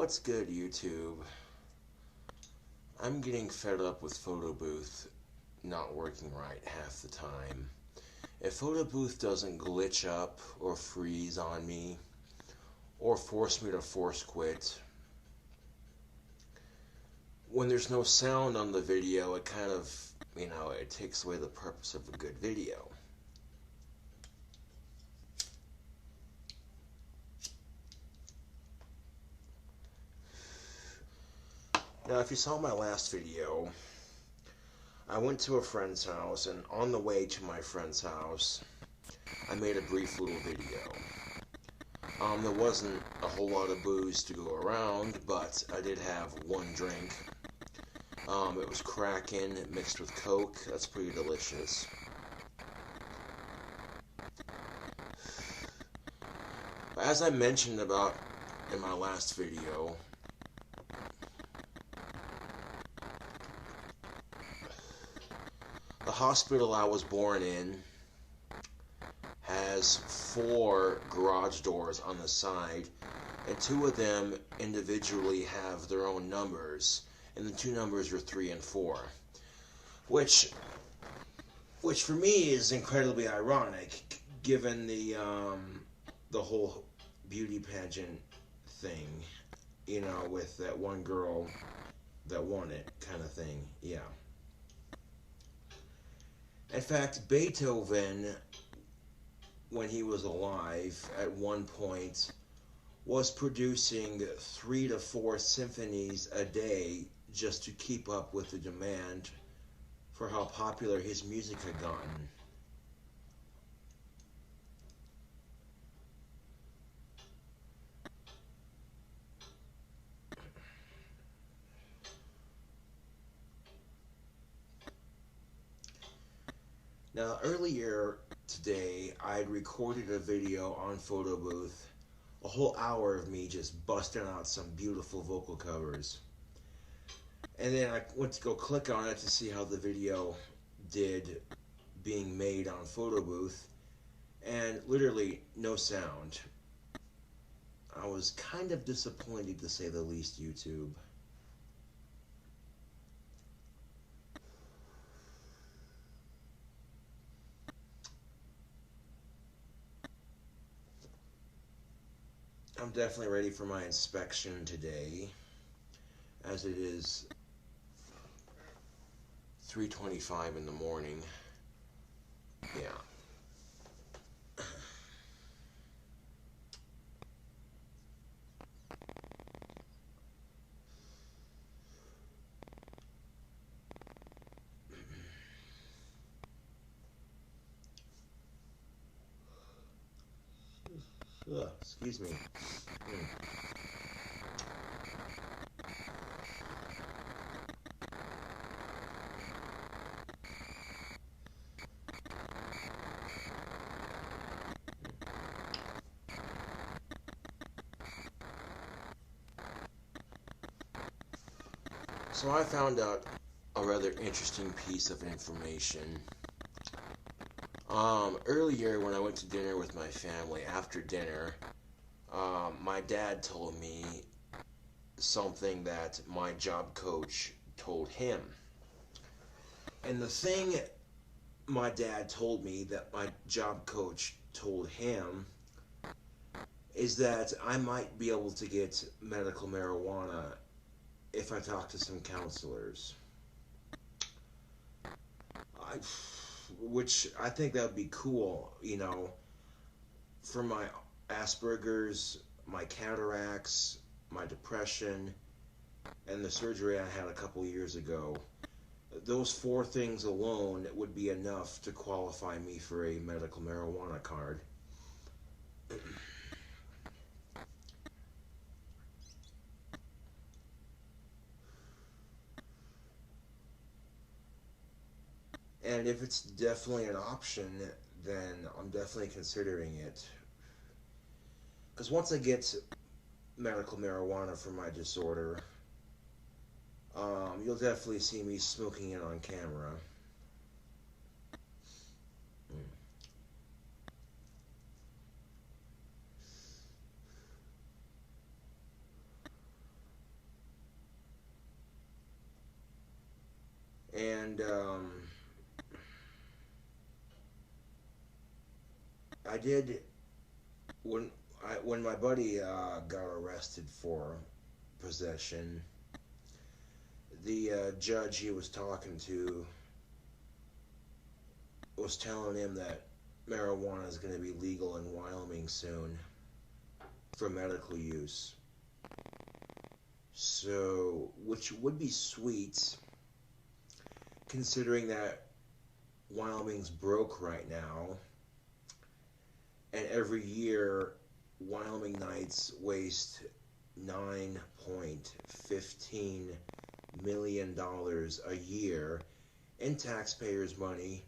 What's good, YouTube? I'm getting fed up with Photo Booth not working right half the time. If Photo Booth doesn't glitch up or freeze on me or force me to force quit, when there's no sound on the video, it kind of, it takes away the purpose of a good video. Now, if you saw my last video, I went to a friend's house, and on the way to my friend's house, I made a brief little video. There wasn't a whole lot of booze to go around, but I did have one drink. It was Kraken mixed with Coke. That's pretty delicious. As I mentioned about in my last video, the hospital I was born in has 4 garage doors on the side, and 2 of them individually have their own numbers, and the 2 numbers are 3 and 4, which for me is incredibly ironic, given the whole beauty pageant thing, with that one girl that won it kind of thing. Yeah. In fact, Beethoven, when he was alive, at one point, was producing 3 to 4 symphonies a day just to keep up with the demand for how popular his music had gotten. Now, earlier today, I had recorded a video on Photo Booth, a whole hour of me just busting out some beautiful vocal covers. And then I went to go click on it to see how the video did being made on Photo Booth, and literally no sound. I was kind of disappointed, to say the least, YouTube. I'm definitely ready for my inspection today, as it is 3:25 in the morning. Yeah. Excuse me. So I found out a rather interesting piece of information. Earlier when I went to dinner with my family, after dinner, my dad told me something that my job coach told him. And the thing my dad told me that my job coach told him is that I might be able to get medical marijuana if I talk to some counselors. Which I think that would be cool, for my Asperger's, my cataracts, my depression, and the surgery I had a couple years ago. Those 4 things alone would be enough to qualify me for a medical marijuana card. And if it's definitely an option, then I'm definitely considering it. Because once I get medical marijuana for my disorder, you'll definitely see me smoking it on camera. And I did when my buddy got arrested for possession. The judge he was talking to was telling him that marijuana is going to be legal in Wyoming soon for medical use. So, which would be sweet, considering that Wyoming's broke right now, and every year Wyoming Nights waste $9.15 million a year in taxpayers' money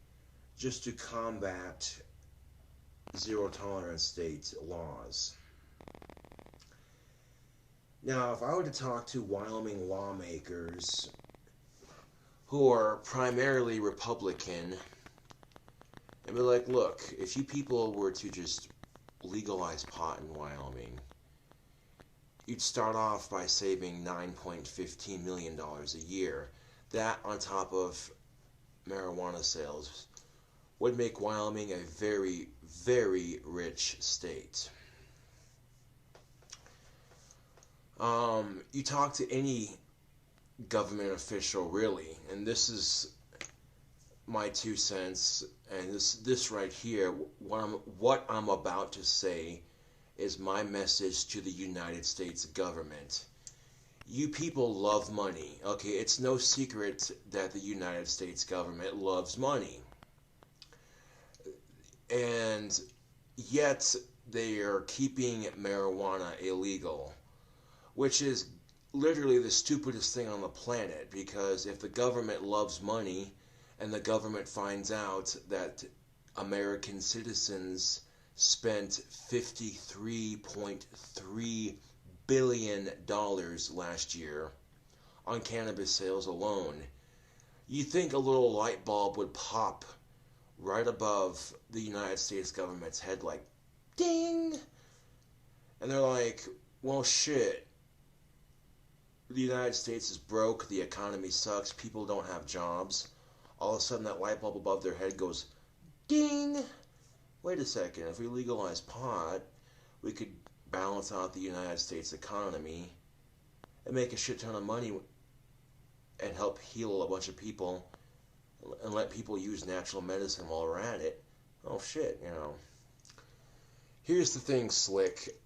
just to combat zero tolerance state laws. Now, if I were to talk to Wyoming lawmakers who are primarily Republican and be like, look, if you people were to just legalize pot in Wyoming, you'd start off by saving $9.15 million a year. That, on top of marijuana sales, would make Wyoming a very, very rich state. You talk to any government official, really, and this is my 2 cents, and this right here, what I'm about to say is my message to the United States government. You people love money, okay? It's no secret that the United States government loves money. And yet they are keeping marijuana illegal, which is literally the stupidest thing on the planet, because if the government loves money and the government finds out that American citizens spent $53.3 billion last year on cannabis sales alone, you think a little light bulb would pop right above the United States government's head, like, ding! And they're like, well, shit. The United States is broke, the economy sucks, people don't have jobs. All of a sudden that light bulb above their head goes, ding! Wait a second, if we legalize pot, we could balance out the United States economy and make a shit ton of money and help heal a bunch of people and let people use natural medicine while we're at it. Oh shit, you know. Here's the thing, Slick.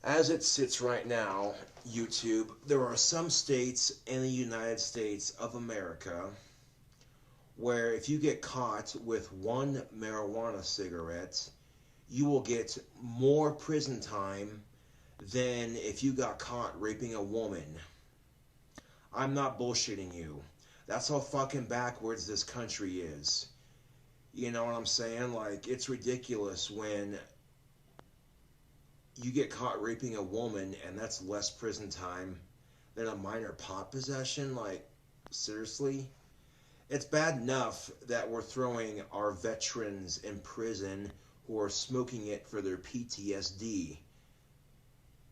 As it sits right now, YouTube, there are some states in the United States of America where if you get caught with one marijuana cigarette, you will get more prison time than if you got caught raping a woman. I'm not bullshitting you. That's how fucking backwards this country is. You know what I'm saying? Like, it's ridiculous when you get caught raping a woman and that's less prison time than a minor pot possession. Like, seriously? It's bad enough that we're throwing our veterans in prison who are smoking it for their PTSD,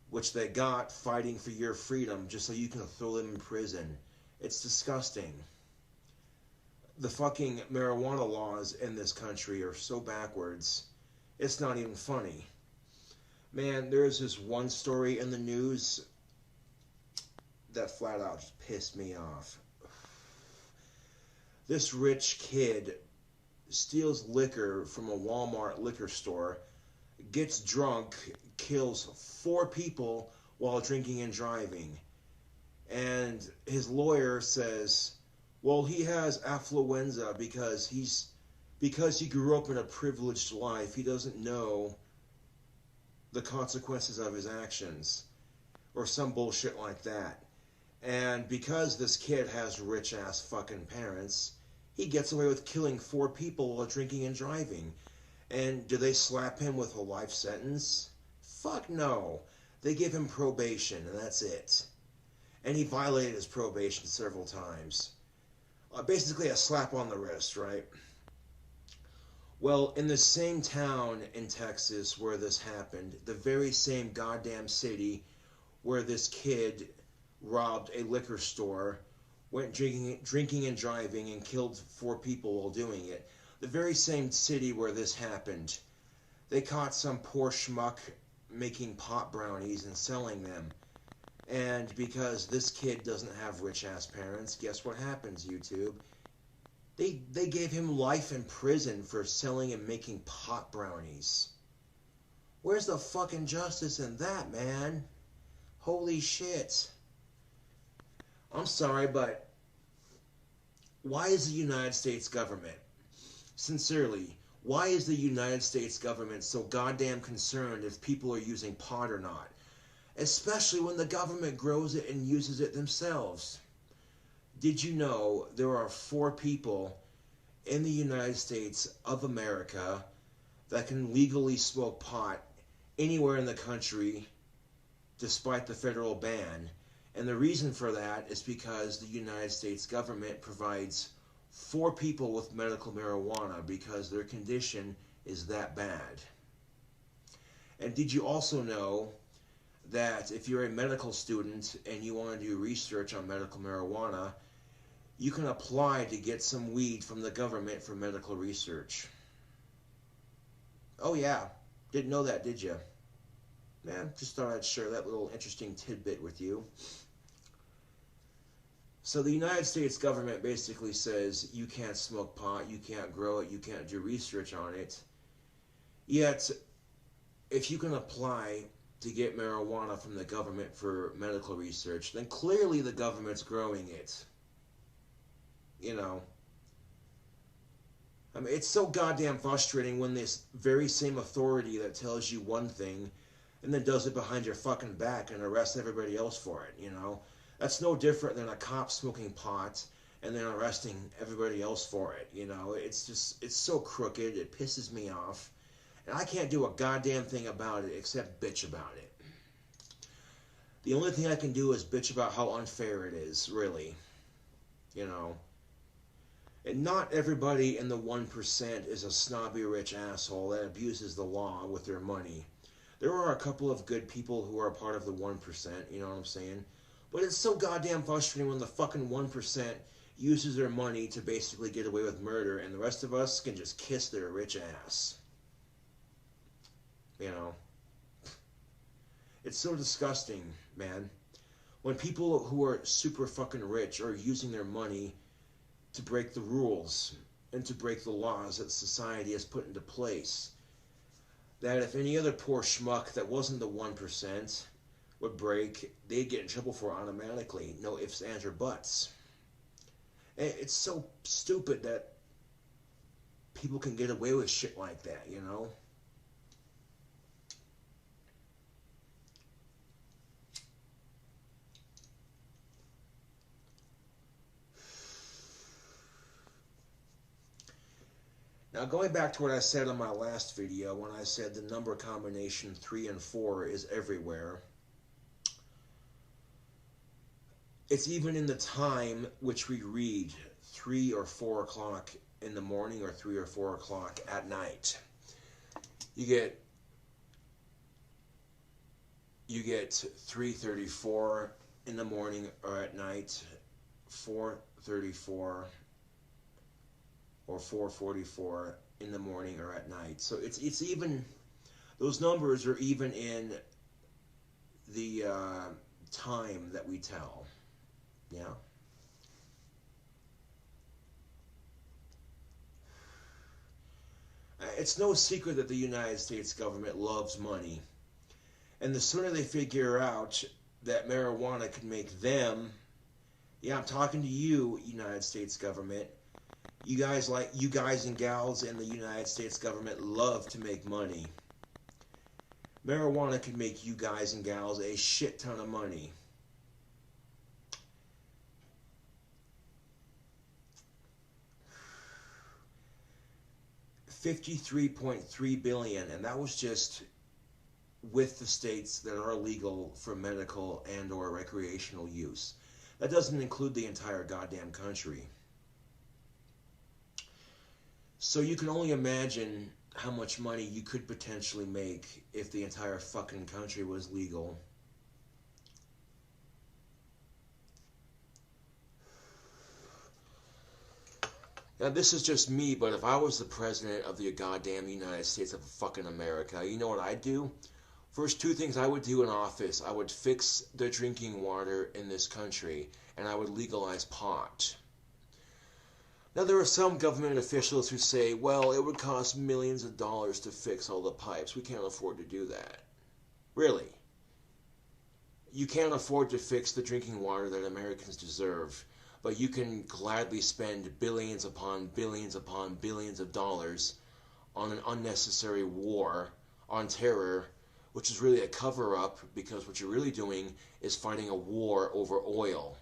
which they got fighting for your freedom just so you can throw them in prison. It's disgusting. The fucking marijuana laws in this country are so backwards, it's not even funny. Man, there's this one story in the news that flat out just pissed me off. This rich kid steals liquor from a Walmart liquor store, gets drunk, kills 4 people while drinking and driving. And his lawyer says, well, he has affluenza because he grew up in a privileged life. He doesn't know the consequences of his actions, or some bullshit like that. And because this kid has rich ass fucking parents, he gets away with killing 4 people while drinking and driving. And do they slap him with a life sentence? Fuck no. They give him probation, and that's it. And he violated his probation several times. Basically a slap on the wrist, right? Well, in the same town in Texas where this happened, the very same goddamn city where this kid robbed a liquor store went drinking and driving and killed 4 people while doing it. The very same city where this happened, they caught some poor schmuck making pot brownies and selling them. And because this kid doesn't have rich-ass parents, guess what happens, YouTube? They gave him life in prison for selling and making pot brownies. Where's the fucking justice in that, man? Holy shit. I'm sorry, but why is the United States government, sincerely, why is the United States government so goddamn concerned if people are using pot or not? Especially when the government grows it and uses it themselves. Did you know there are 4 people in the United States of America that can legally smoke pot anywhere in the country despite the federal ban? And the reason for that is because the United States government provides 4 people with medical marijuana because their condition is that bad. And did you also know that if you're a medical student and you want to do research on medical marijuana, you can apply to get some weed from the government for medical research? Oh yeah, didn't know that, did you? Man, just thought I'd share that little interesting tidbit with you. So the United States government basically says you can't smoke pot, you can't grow it, you can't do research on it. Yet, if you can apply to get marijuana from the government for medical research, then clearly the government's growing it. You know. I mean, it's so goddamn frustrating when this very same authority that tells you one thing and then does it behind your fucking back and arrests everybody else for it, you know. That's no different than a cop smoking pot and then arresting everybody else for it, you know. It's just, it's so crooked, it pisses me off. And I can't do a goddamn thing about it except bitch about it. The only thing I can do is bitch about how unfair it is, really. You know. And not everybody in the 1% is a snobby rich asshole that abuses the law with their money. There are a couple of good people who are part of the 1%, you know what I'm saying? But it's so goddamn frustrating when the fucking 1% uses their money to basically get away with murder and the rest of us can just kiss their rich ass. You know. It's so disgusting, man. When people who are super fucking rich are using their money to break the rules and to break the laws that society has put into place, that if any other poor schmuck that wasn't the 1% would break, they'd get in trouble for it automatically. No ifs, ands, or buts. And it's so stupid that people can get away with shit like that, you know? Now, going back to what I said on my last video, when I said the number combination 3 and 4 is everywhere, it's even in the time which we read, 3 or 4 o'clock in the morning or 3 or 4 o'clock at night. You get 3:34 in the morning or at night, 4:34 or 4:44 in the morning or at night. So it's even, those numbers are even in the time that we tell. Yeah. It's no secret that the United States government loves money. And the sooner they figure out that marijuana can make them, yeah, I'm talking to you, United States government. You guys and gals in the United States government love to make money. Marijuana can make you guys and gals a shit ton of money. $53.3 billion, and that was just with the states that are legal for medical and or recreational use. That doesn't include the entire goddamn country. So you can only imagine how much money you could potentially make if the entire fucking country was legal. Now, this is just me, but if I was the president of the goddamn United States of fucking America, you know what I'd do? First two things I would do in office, I would fix the drinking water in this country, and I would legalize pot. Now, there are some government officials who say, well, it would cost millions of dollars to fix all the pipes. We can't afford to do that. Really? You can't afford to fix the drinking water that Americans deserve, but you can gladly spend billions upon billions upon billions of dollars on an unnecessary war on terror, which is really a cover-up, because what you're really doing is fighting a war over oil.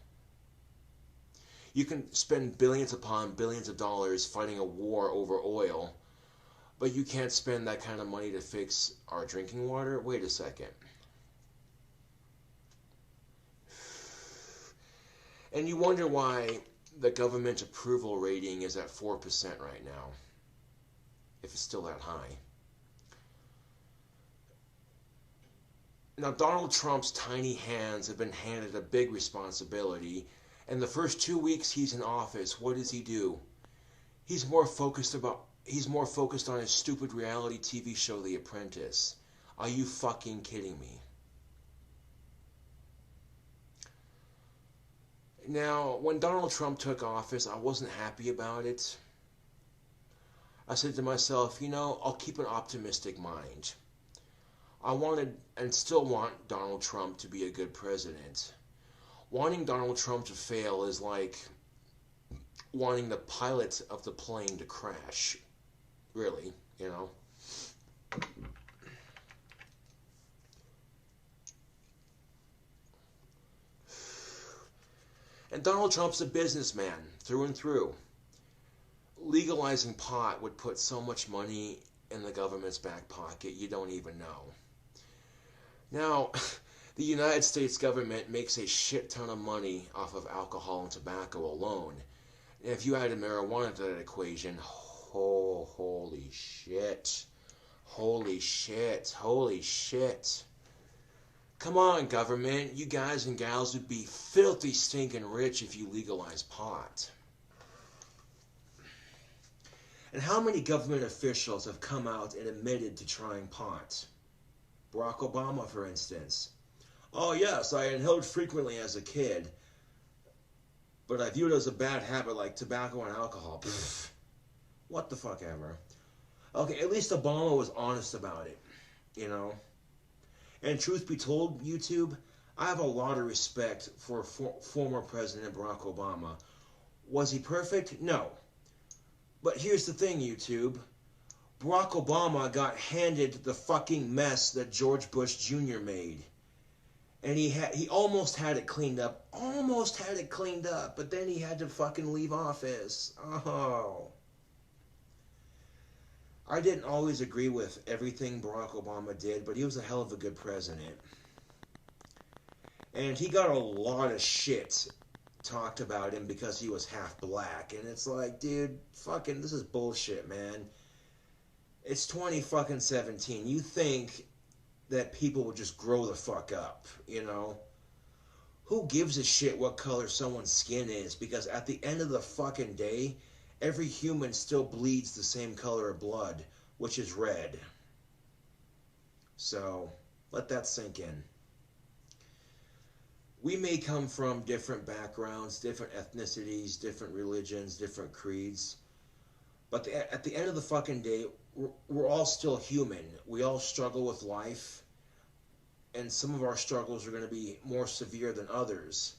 You can spend billions upon billions of dollars fighting a war over oil, but you can't spend that kind of money to fix our drinking water? Wait a second. And you wonder why the government approval rating is at 4% right now, if it's still that high. Now, Donald Trump's tiny hands have been handed a big responsibility, and the first 2 weeks he's in office, what does he do? He's more focused on his stupid reality TV show, The Apprentice. Are you fucking kidding me? Now, when Donald Trump took office, I wasn't happy about it. I said to myself, you know, I'll keep an optimistic mind. I wanted and still want Donald Trump to be a good president. Wanting Donald Trump to fail is like wanting the pilot of the plane to crash. Really, you know. And Donald Trump's a businessman through and through. Legalizing pot would put so much money in the government's back pocket you don't even know. Now, the United States government makes a shit ton of money off of alcohol and tobacco alone. And if you added marijuana to that equation, holy shit. Holy shit. Holy shit. Come on, government. You guys and gals would be filthy stinking rich if you legalize pot. And how many government officials have come out and admitted to trying pot? Barack Obama, for instance. Oh yes, I inhaled frequently as a kid, but I view it as a bad habit like tobacco and alcohol. Pfft. What the fuck ever. Okay, at least Obama was honest about it, you know. And truth be told, YouTube, I have a lot of respect for former President Barack Obama. Was he perfect? No. But here's the thing, YouTube. Barack Obama got handed the fucking mess that George Bush Jr. made. And he almost had it cleaned up. Almost had it cleaned up. But then he had to fucking leave office. Oh. I didn't always agree with everything Barack Obama did, but he was a hell of a good president. And he got a lot of shit talked about him because he was half black. And it's like, dude, fucking, this is bullshit, man. It's 2017. You think that people will just grow the fuck up, you know? Who gives a shit what color someone's skin is? Because at the end of the fucking day, every human still bleeds the same color of blood, which is red. So, let that sink in. We may come from different backgrounds, different ethnicities, different religions, different creeds. But at the end of the fucking day, we're all still human. We all struggle with life. And some of our struggles are going to be more severe than others.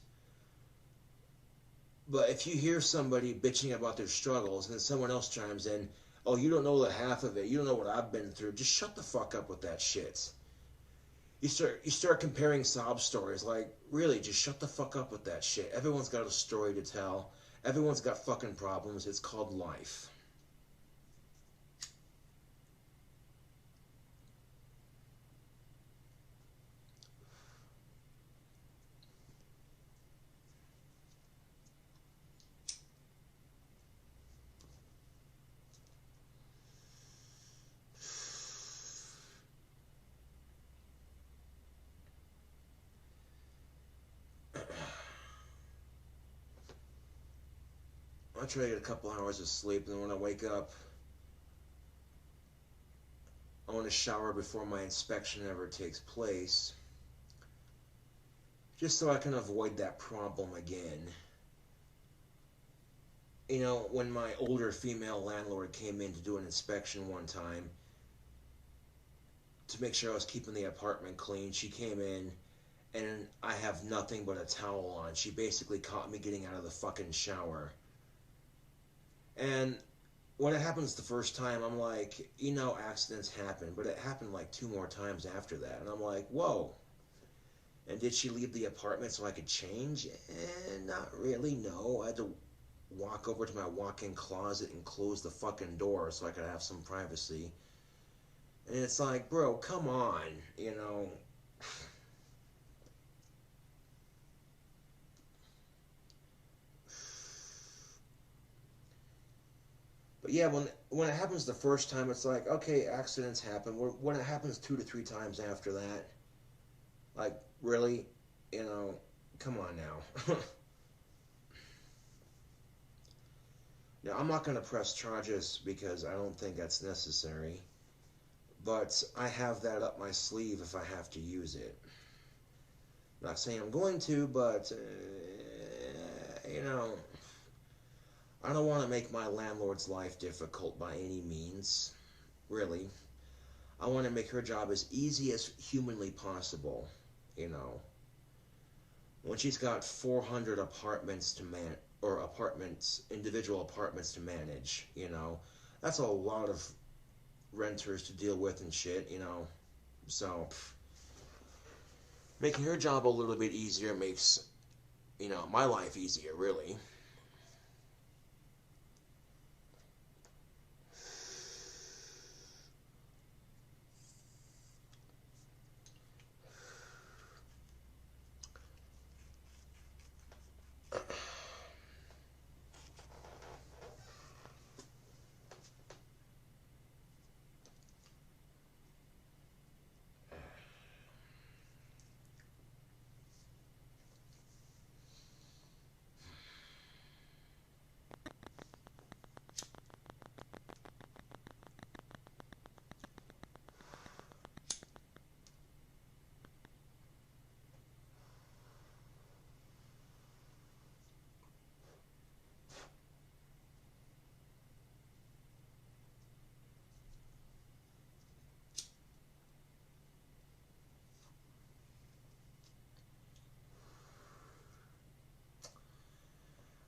But if you hear somebody bitching about their struggles and then someone else chimes in, oh, you don't know the half of it, you don't know what I've been through, just shut the fuck up with that shit. You start comparing sob stories, like, really, just shut the fuck up with that shit. Everyone's got a story to tell. Everyone's got fucking problems. It's called life. I try to get a couple hours of sleep, and then when I wake up, I want to shower before my inspection ever takes place, just so I can avoid that problem again. You know, when my older female landlord came in to do an inspection one time, to make sure I was keeping the apartment clean, she came in, and I have nothing but a towel on. She basically caught me getting out of the fucking shower. And when it happens the first time, I'm like, you know, accidents happen, but it happened like 2 more times after that. And I'm like, whoa. And did she leave the apartment so I could change? Not really, no. I had to walk over to my walk-in closet and close the fucking door so I could have some privacy. And it's like, bro, come on, you know. But yeah, when it happens the first time, it's like, okay, accidents happen. When it happens 2 to 3 times after that, like, really, you know, come on now. Now, I'm not going to press charges because I don't think that's necessary. But I have that up my sleeve if I have to use it. Not saying I'm going to, but, you know, I don't want to make my landlord's life difficult by any means. Really. I want to make her job as easy as humanly possible, you know. When she's got 400 apartments to individual apartments to manage, you know, that's a lot of renters to deal with and shit, you know. So, making her job a little bit easier makes, you know, my life easier, really.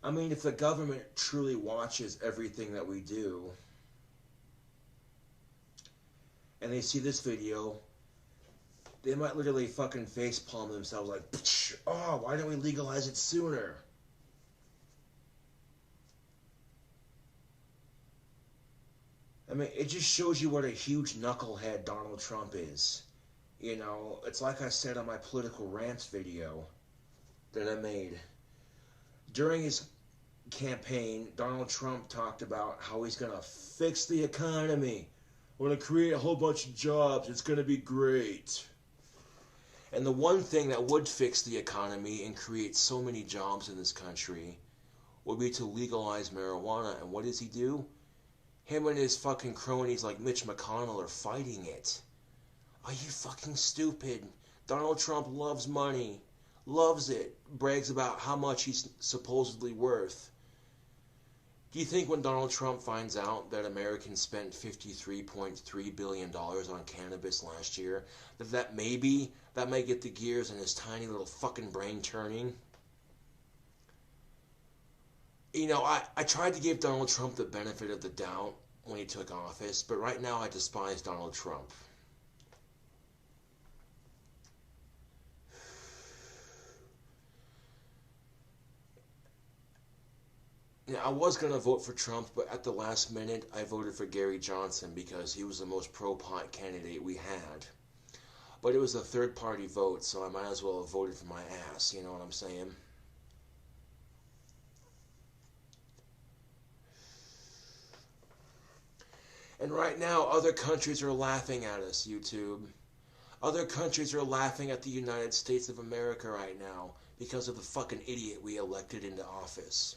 I mean, if the government truly watches everything that we do, and they see this video, they might literally fucking facepalm themselves like, oh, why didn't we legalize it sooner? I mean, it just shows you what a huge knucklehead Donald Trump is. You know, it's like I said on my political rants video that I made. During his campaign, Donald Trump talked about how he's going to fix the economy. We're going to create a whole bunch of jobs. It's going to be great. And the one thing that would fix the economy and create so many jobs in this country would be to legalize marijuana. And what does he do? Him and his fucking cronies like Mitch McConnell are fighting it. Are you fucking stupid? Donald Trump loves money. Loves it. Brags about how much he's supposedly worth. Do you think when Donald Trump finds out that Americans spent $53.3 billion on cannabis last year, that might get the gears in his tiny little fucking brain turning? You know, I tried to give Donald Trump the benefit of the doubt when he took office, but right now I despise Donald Trump. Yeah, I was going to vote for Trump, but at the last minute, I voted for Gary Johnson because he was the most pro-pot candidate we had. But it was a third-party vote, so I might as well have voted for my ass, you know what I'm saying? And right now, other countries are laughing at us, YouTube. Other countries are laughing at the United States of America right now because of the fucking idiot we elected into office.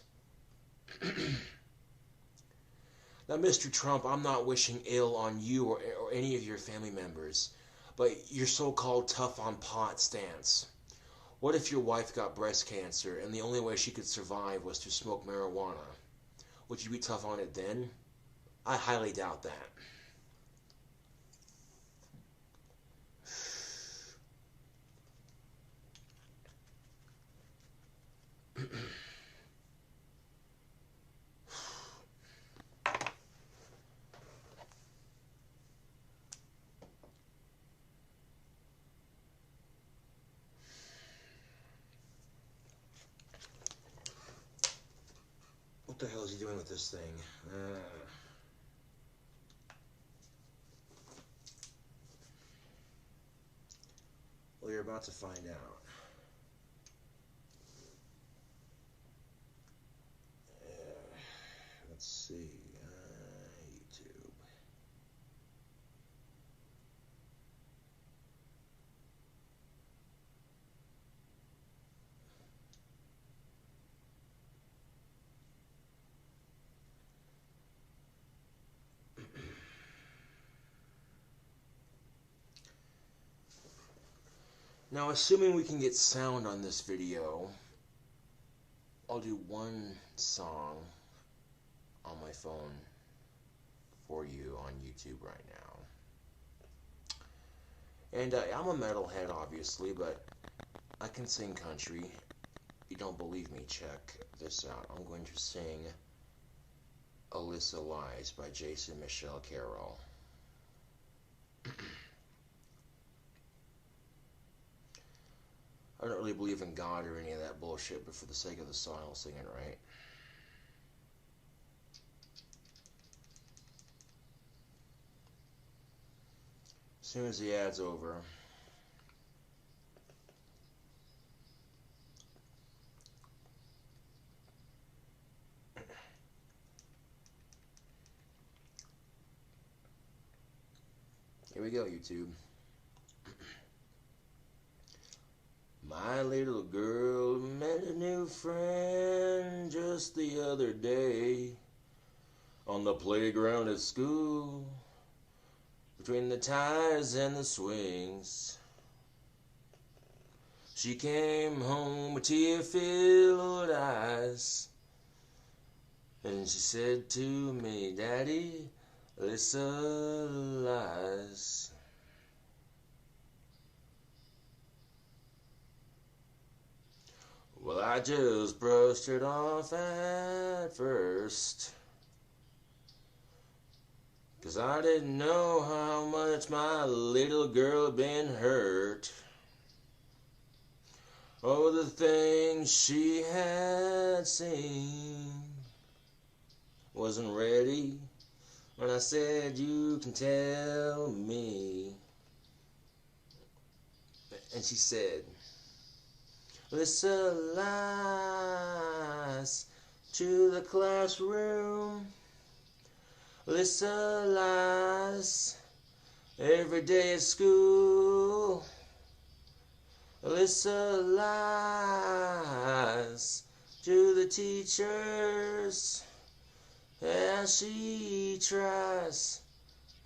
Now, Mr. Trump, I'm not wishing ill on you or any of your family members, but your so-called tough on pot stance. What if your wife got breast cancer and the only way she could survive was to smoke marijuana? Would you be tough on it then? I highly doubt that. What the hell is he doing with this thing? Well, you're about to find out. Let's see. YouTube. Now, assuming we can get sound on this video, I'll do one song on my phone for you on YouTube right now. And I'm a metalhead, obviously, but I can sing country. If you don't believe me, check this out. I'm going to sing Alyssa Lies by Jason Michelle Carroll. I don't really believe in God or any of that bullshit, but for the sake of the song, I'll sing it right. As soon as the ad's over. Here we go, YouTube. My little girl met a new friend just the other day on the playground at school, between the ties and the swings. She came home with tear-filled eyes, and she said to me, "Daddy, Alyssa lies." Well, I just brushed it off at first, 'cause I didn't know how much my little girl had been hurt. Oh, the things she had seen. Wasn't ready when I said, "You can tell me." And she said, "Alyssa lies to the classroom. Alyssa lies every day at school. Alyssa lies to the teachers as she tries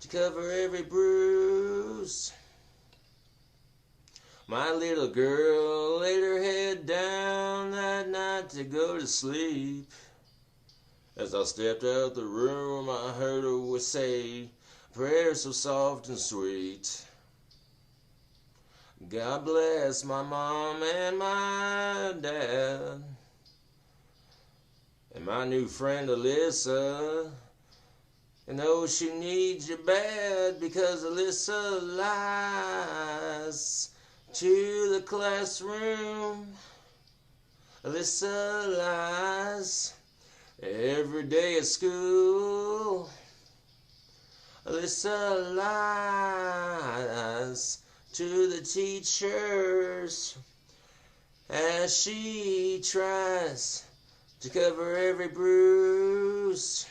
to cover every bruise." My little girl laid her head down that night to go to sleep. As I stepped out the room, I heard her say a prayer so soft and sweet. God bless my mom and my dad, and my new friend Alyssa. I know she needs you bad, because Alyssa lies to the classroom. Alyssa lies every day at school. Alyssa lies to the teachers as she tries to cover every bruise.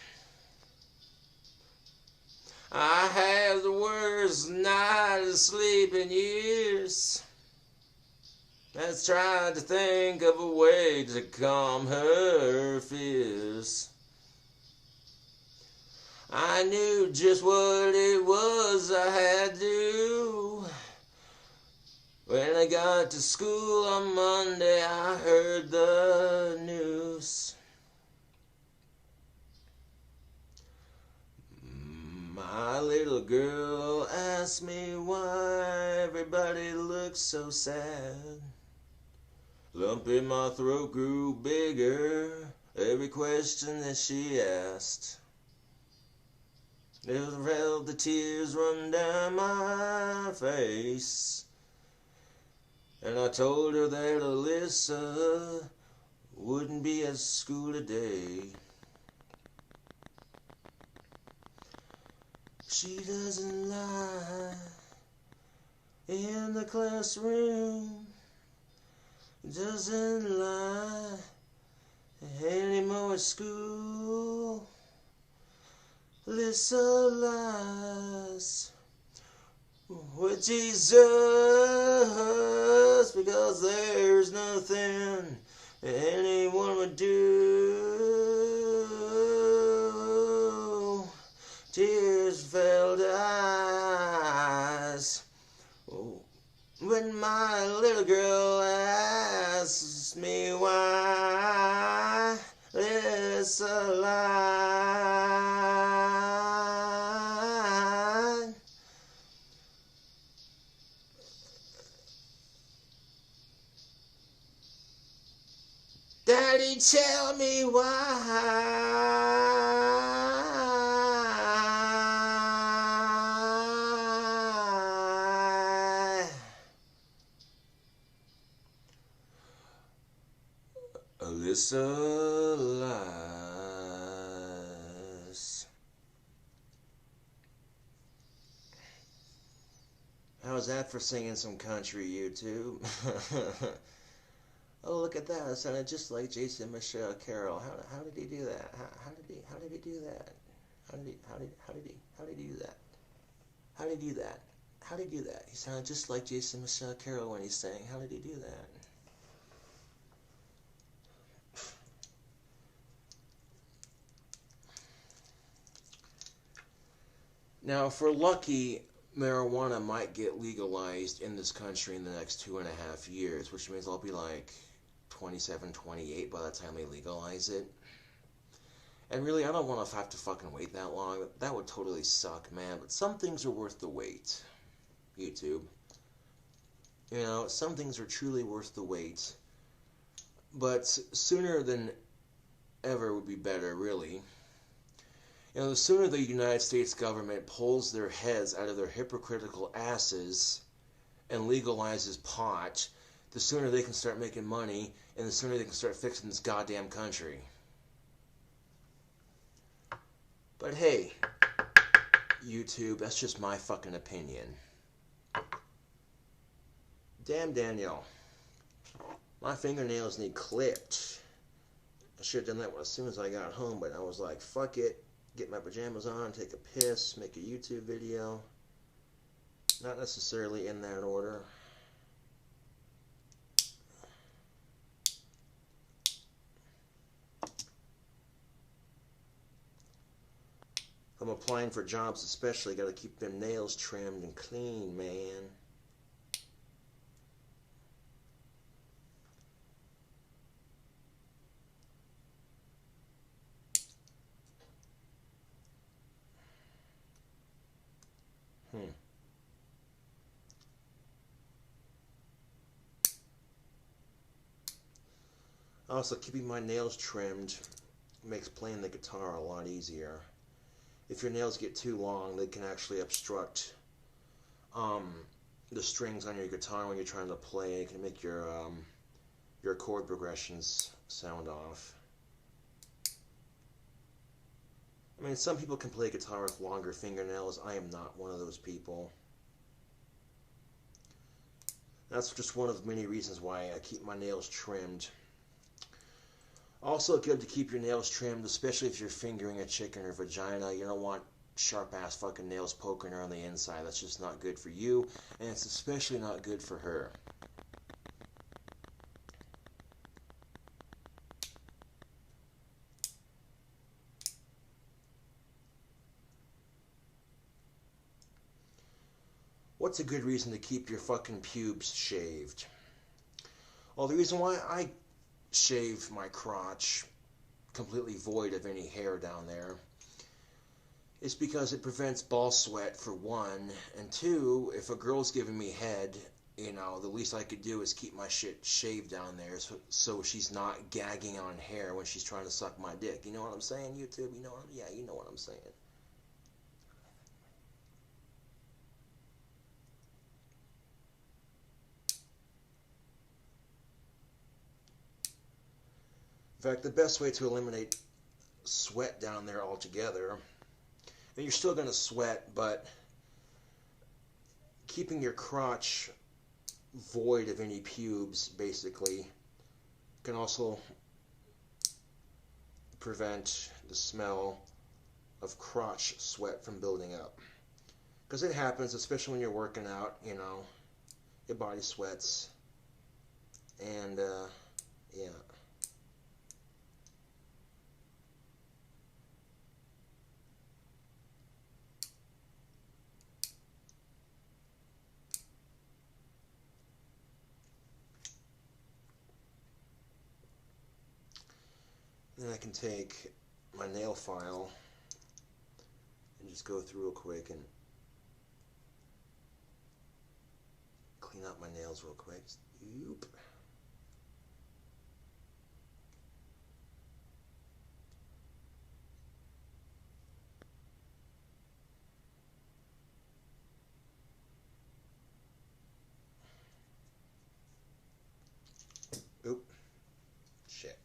I have the worst night of sleep in years. has tried to think of a way to calm her fears. I knew just what it was I had to do. When I got to school on Monday, I heard the news. My little girl asked me why everybody looks so sad. Lump in my throat grew bigger every question that she asked. I felt the tears run down my face, and I told her that Alyssa wouldn't be at school today. She doesn't lie in the classroom, doesn't lie anymore at school. Alyssa lies with Jesus, because there's nothing anyone would do. Tears filled eyes when my little girl asks me why Alyssa lied. Daddy, tell me why Alyssa lies. How's that for singing some country, YouTube? Oh, look at that! It sounded just like Jason Michelle Carroll. How did he do that? How did he do that? How did he do that? How did he do that? How did he do that? He sounded just like Jason Michelle Carroll when he sang. How did he do that? Now, if we're lucky, marijuana might get legalized in this country in the next 2.5 years, which means I'll be like 27, 28 by the time they legalize it. And really, I don't want to have to fucking wait that long. That would totally suck, man. But some things are worth the wait, YouTube. You know, some things are truly worth the wait. But sooner than ever would be better, really. You know, the sooner the United States government pulls their heads out of their hypocritical asses and legalizes pot, the sooner they can start making money, and the sooner they can start fixing this goddamn country. But hey, YouTube, that's just my fucking opinion. Damn, Danielle. My fingernails need clipped. I should have done that as soon as I got home, but I was like, fuck it. Get my pajamas on, take a piss, make a YouTube video. Not necessarily in that order. I'm applying for jobs, especially got to keep them nails trimmed and clean, man. Also, keeping my nails trimmed makes playing the guitar a lot easier. If your nails get too long, they can actually obstruct the strings on your guitar when you're trying to play. It can make your chord progressions sound off. I mean, some people can play guitar with longer fingernails. I am not one of those people. That's just one of many reasons why I keep my nails trimmed. Also good to keep your nails trimmed, especially if you're fingering a chick in her vagina. You don't want sharp-ass fucking nails poking her on the inside. That's just not good for you, and it's especially not good for her. What's a good reason to keep your fucking pubes shaved? Well, the reason why I shave my crotch completely void of any hair down there is because it prevents ball sweat, for one, and two, if a girl's giving me head, you know, the least I could do is keep my shit shaved down there so she's not gagging on hair when she's trying to suck my dick. You know what I'm saying, YouTube? You know what yeah, you know what I'm saying. In fact, the best way to eliminate sweat down there altogether, and you're still going to sweat, but keeping your crotch void of any pubes, basically, can also prevent the smell of crotch sweat from building up. Because it happens, especially when you're working out, you know, your body sweats, and, yeah. Then I can take my nail file and just go through real quick and clean up my nails real quick. Oop. Oop. Shit.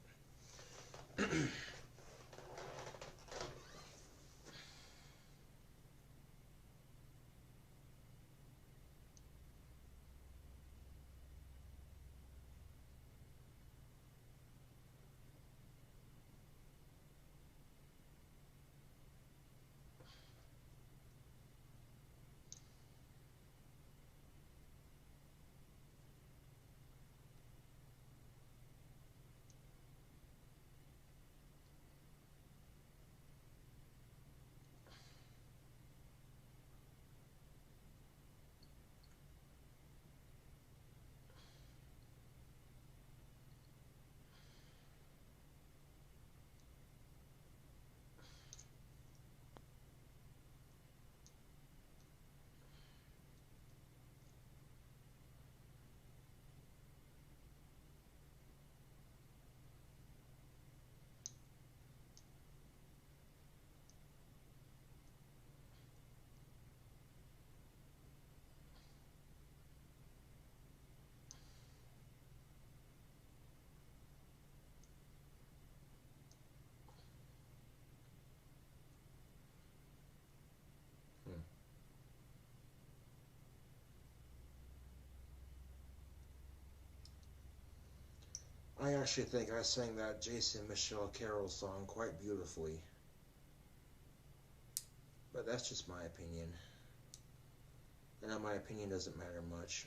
I actually think I sang that Jason Michelle Carroll song quite beautifully. But that's just my opinion. And my opinion doesn't matter much.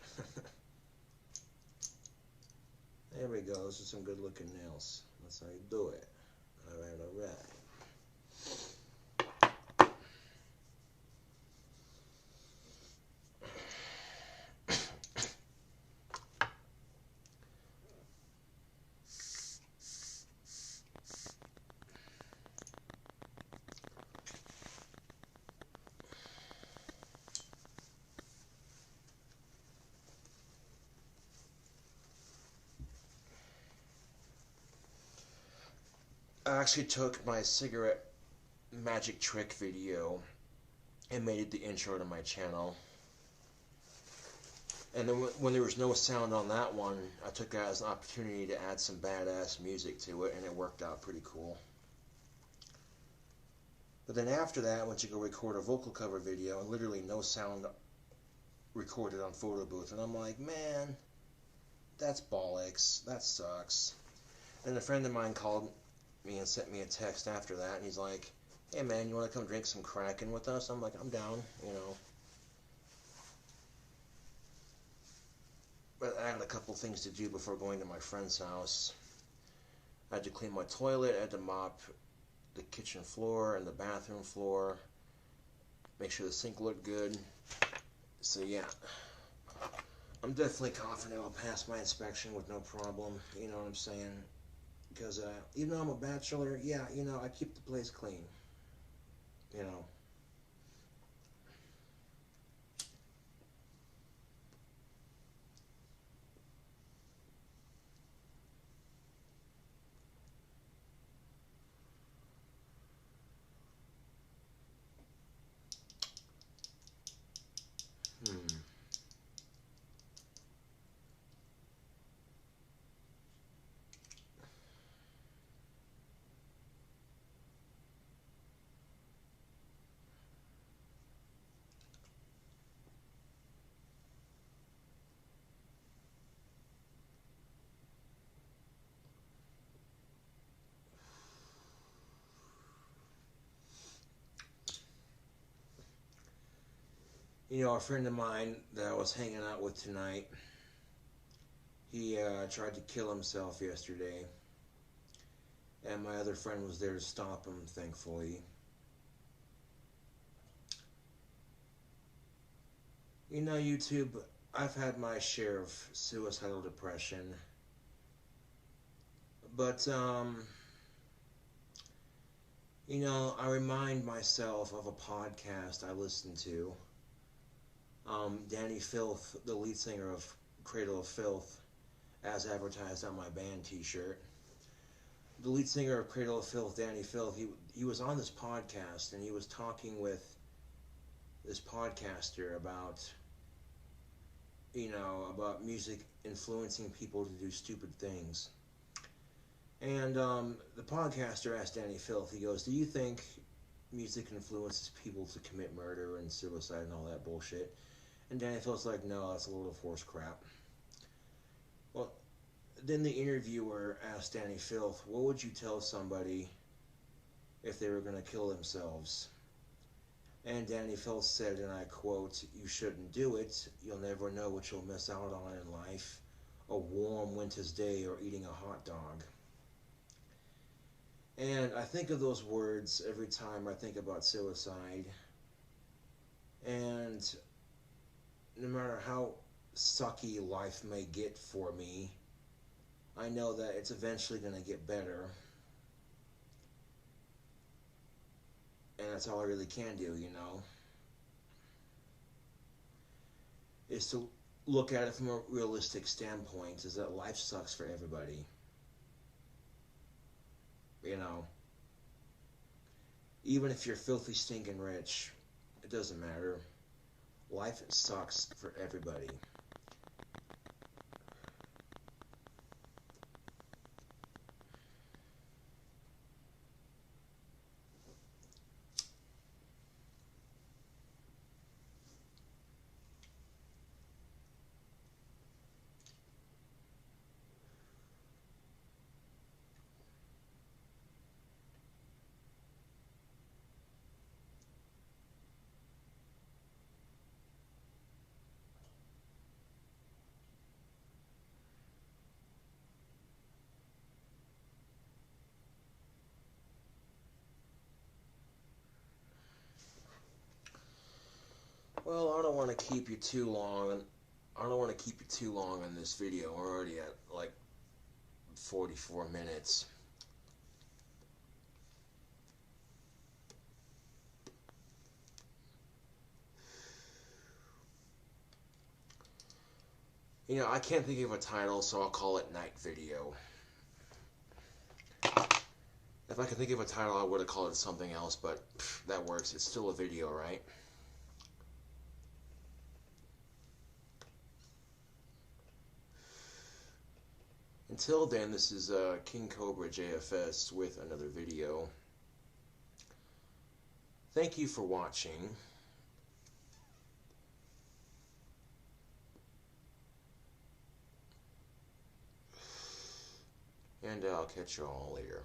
There we go. Those are some good looking nails. That's how you do it. Alright, alright. I actually took my cigarette magic trick video and made it the intro to my channel. And then when there was no sound on that one, I took that as an opportunity to add some badass music to it, and it worked out pretty cool. But then after that, I went to go record a vocal cover video, and literally no sound recorded on photo booth. And I'm like, man, that's bollocks. That sucks. And a friend of mine called me and sent me a text after that, and he's like, hey man, you want to come drink some Kraken with us? I'm like, I'm down, you know. But I had a couple things to do before going to my friend's house. I had to clean my toilet, I had to mop the kitchen floor and the bathroom floor, make sure the sink looked good, So yeah, I'm definitely confident I'll pass my inspection with no problem. You know what I'm saying? Because even though I'm a bachelor, yeah, you know, I keep the place clean. You know. Hmm. You know, a friend of mine that I was hanging out with tonight, he tried to kill himself yesterday, and my other friend was there to stop him, thankfully. You know, YouTube, I've had my share of suicidal depression, but, you know, I remind myself of a podcast I listened to. Danny Filth, the lead singer of Cradle of Filth, as advertised on my band t-shirt. The lead singer of Cradle of Filth, Danny Filth, he was on this podcast, and he was talking with this podcaster about, you know, about music influencing people to do stupid things. And the podcaster asked Danny Filth, he goes, do you think music influences people to commit murder and suicide and all that bullshit? And Danny Filth's like, no, that's a load of horse crap. Well, then the interviewer asked Danny Filth, what would you tell somebody if they were going to kill themselves? And Danny Filth said, and I quote, you shouldn't do it. You'll never know what you'll miss out on in life. A warm winter's day or eating a hot dog. And I think of those words every time I think about suicide. And no matter how sucky life may get for me, I know that it's eventually going to get better. And that's all I really can do, you know, is to look at it from a realistic standpoint, is that life sucks for everybody. You know, even if you're filthy stinking rich, it doesn't matter. Life sucks for everybody. Well, I don't want to keep you too long. I don't want to keep you too long on this video. We're already at like 44 minutes. You know, I can't think of a title, so I'll call it Night Video. If I could think of a title, I would have called it something else, but that works. It's still a video, right? Until then, this is KINGCOBRAJFS with another video. Thank you for watching. And I'll catch you all later.